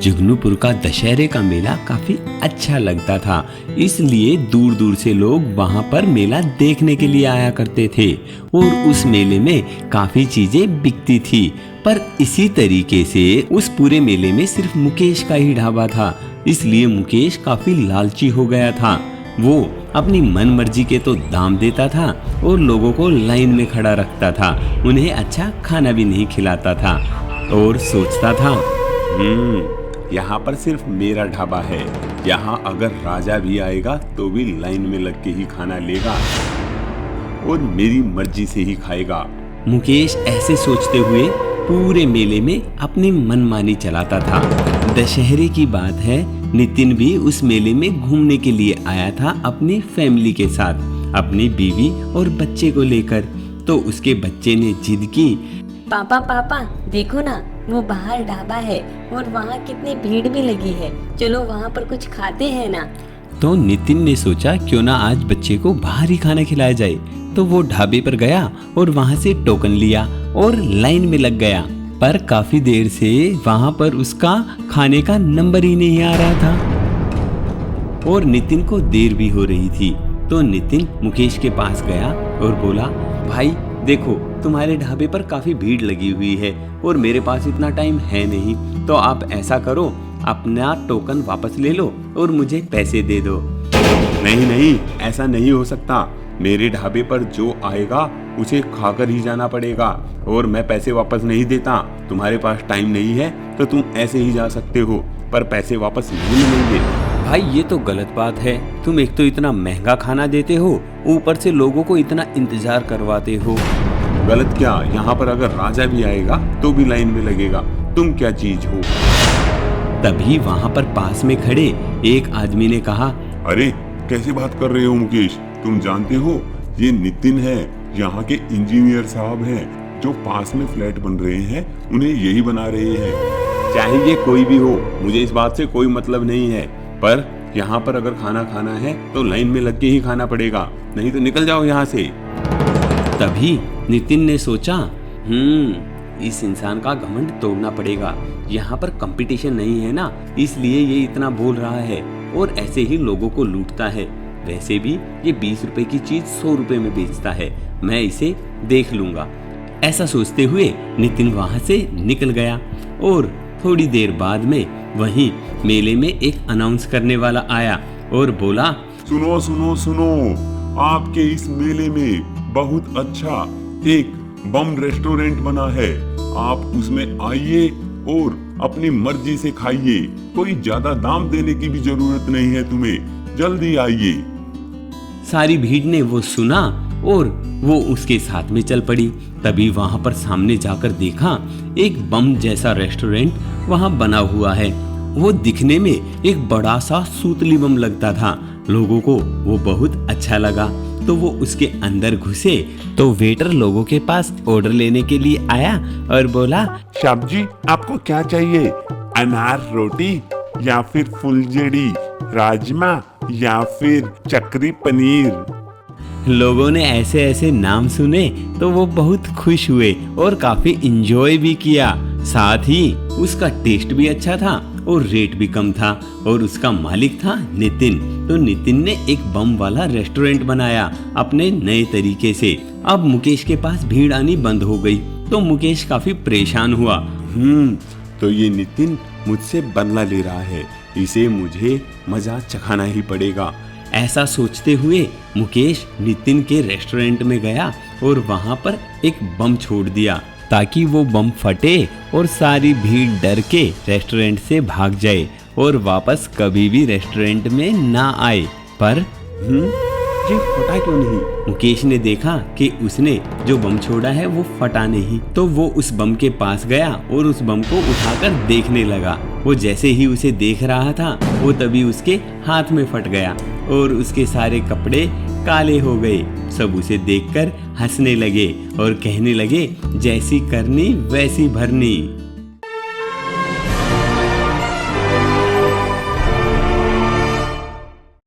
जुगनूपुर का दशहरे का मेला काफी अच्छा लगता था, इसलिए दूर दूर से लोग वहाँ पर मेला देखने के लिए आया करते थे और उस मेले में काफी चीजें बिकती थी। पर इसी तरीके से उस पूरे मेले में सिर्फ मुकेश का ही ढाबा था, इसलिए मुकेश काफी लालची हो गया था। वो अपनी मन मर्जी के तो दाम देता था और लोगों को लाइन में खड़ा रखता था, उन्हें अच्छा खाना भी नहीं खिलाता था और सोचता था यहाँ पर सिर्फ मेरा ढाबा है, यहाँ अगर राजा भी आएगा तो भी लाइन में लग के ही खाना लेगा और मेरी मर्जी से ही खाएगा। मुकेश ऐसे सोचते हुए पूरे मेले में अपनी मनमानी चलाता था। दशहरे की बात है, नितिन भी उस मेले में घूमने के लिए आया था अपनी फैमिली के साथ, अपनी बीवी और बच्चे को लेकर। तो उसके बच्चे ने जिद की, पापा पापा देखो ना, वो बाहर ढाबा है और वहाँ कितनी भीड़ भी लगी है, चलो वहाँ पर कुछ खाते हैं ना। तो नितिन ने सोचा क्यों ना आज बच्चे को बाहर ही खाना खिलाया जाए। तो वो ढाबे पर गया और वहाँ से टोकन लिया और लाइन में लग गया। पर काफी देर से वहाँ पर उसका खाने का नंबर ही नहीं आ रहा था और नितिन को देर भी हो रही थी। तो नितिन मुकेश के पास गया और बोला, भाई देखो तुम्हारे ढाबे पर काफी भीड़ लगी हुई है और मेरे पास इतना टाइम है नहीं, तो आप ऐसा करो, अपना टोकन वापस ले लो और मुझे पैसे दे दो। नहीं नहीं, ऐसा नहीं हो सकता, मेरे ढाबे पर जो आएगा उसे खाकर ही जाना पड़ेगा और मैं पैसे वापस नहीं देता। तुम्हारे पास टाइम नहीं है तो तुम ऐसे ही जा सकते हो, पर पैसे वापस नहीं मिलेंगे। भाई ये तो गलत बात है, तुम एक तो इतना महंगा खाना देते हो, ऊपर से लोगों को इतना इंतजार करवाते हो। गलत क्या, यहाँ पर अगर राजा भी आएगा तो भी लाइन में लगेगा, तुम क्या चीज हो। तभी वहाँ पर पास में खड़े एक आदमी ने कहा, अरे कैसे बात कर रहे हो मुकेश, तुम जानते हो ये नितिन है, यहाँ के इंजीनियर साहब हैं, जो पास में फ्लैट बन रहे हैं उन्हें यही बना रहे हैं। चाहे ये कोई भी हो, मुझे इस बात से कोई मतलब नहीं है, पर यहाँ पर अगर खाना खाना है तो लाइन में लग के ही खाना पड़ेगा, नहीं तो निकल जाओ यहाँ से। तभी नितिन ने सोचा, इस इंसान का घमंड तोड़ना पड़ेगा, यहाँ पर कंपटीशन नहीं है ना, इसलिए ये इतना बोल रहा है और ऐसे ही लोगों को लूटता है। वैसे भी ये 20 रुपए की चीज 100 रुपए में बेचता है, मैं इसे देख लूंगा। ऐसा सोचते हुए नितिन वहां से निकल गया और थोड़ी देर बाद में वहीं मेले में एक अनाउंस करने वाला आया और बोला, सुनो सुनो सुनो, आपके इस मेले में बहुत अच्छा एक बम रेस्टोरेंट बना है, आप उसमें आइए और अपनी मर्जी से खाइए, कोई ज्यादा दाम देने की भी जरूरत नहीं है तुम्हें, जल्दी आइए। सारी भीड़ ने वो सुना और वो उसके साथ में चल पड़ी। तभी वहां पर सामने जाकर देखा एक बम जैसा रेस्टोरेंट वहां बना हुआ है। वो दिखने में एक बड़ा सा सूतली बम लगता था, लोगों को वो बहुत अच्छा लगा। तो वो उसके अंदर घुसे तो वेटर लोगों के पास ऑर्डर लेने के लिए आया और बोला, साहब जी आपको क्या चाहिए, अनार रोटी या फिर फुलझड़ी, राजमा या फिर चक्री पनीर। लोगों ने ऐसे ऐसे नाम सुने तो वो बहुत खुश हुए और काफी इंजॉय भी किया। साथ ही उसका टेस्ट भी अच्छा था और रेट भी कम था और उसका मालिक था नितिन। तो नितिन ने एक बम वाला रेस्टोरेंट बनाया अपने नए तरीके से। अब मुकेश के पास भीड़ आनी बंद हो गई तो मुकेश काफी परेशान हुआ। तो ये नितिन मुझसे बदला ले रहा है, इसे मुझे मजा चखाना ही पड़ेगा। ऐसा सोचते हुए मुकेश नितिन के रेस्टोरेंट में गया और वहां पर एक बम छोड़ दिया ताकि वो बम फटे और सारी भीड़ डर के रेस्टोरेंट से भाग जाए और वापस कभी भी रेस्टोरेंट में ना आए। पर ये फटा क्यों नहीं? मुकेश ने देखा कि उसने जो बम छोड़ा है वो फटा नहीं, तो वो उस बम के पास गया और उस बम को उठाकर देखने लगा। वो जैसे ही उसे देख रहा था वो तभी उसके हाथ में फट गया और उसके सारे कपड़े काले हो गए। सब उसे देखकर हंसने लगे और कहने लगे, जैसी करनी वैसी भरनी।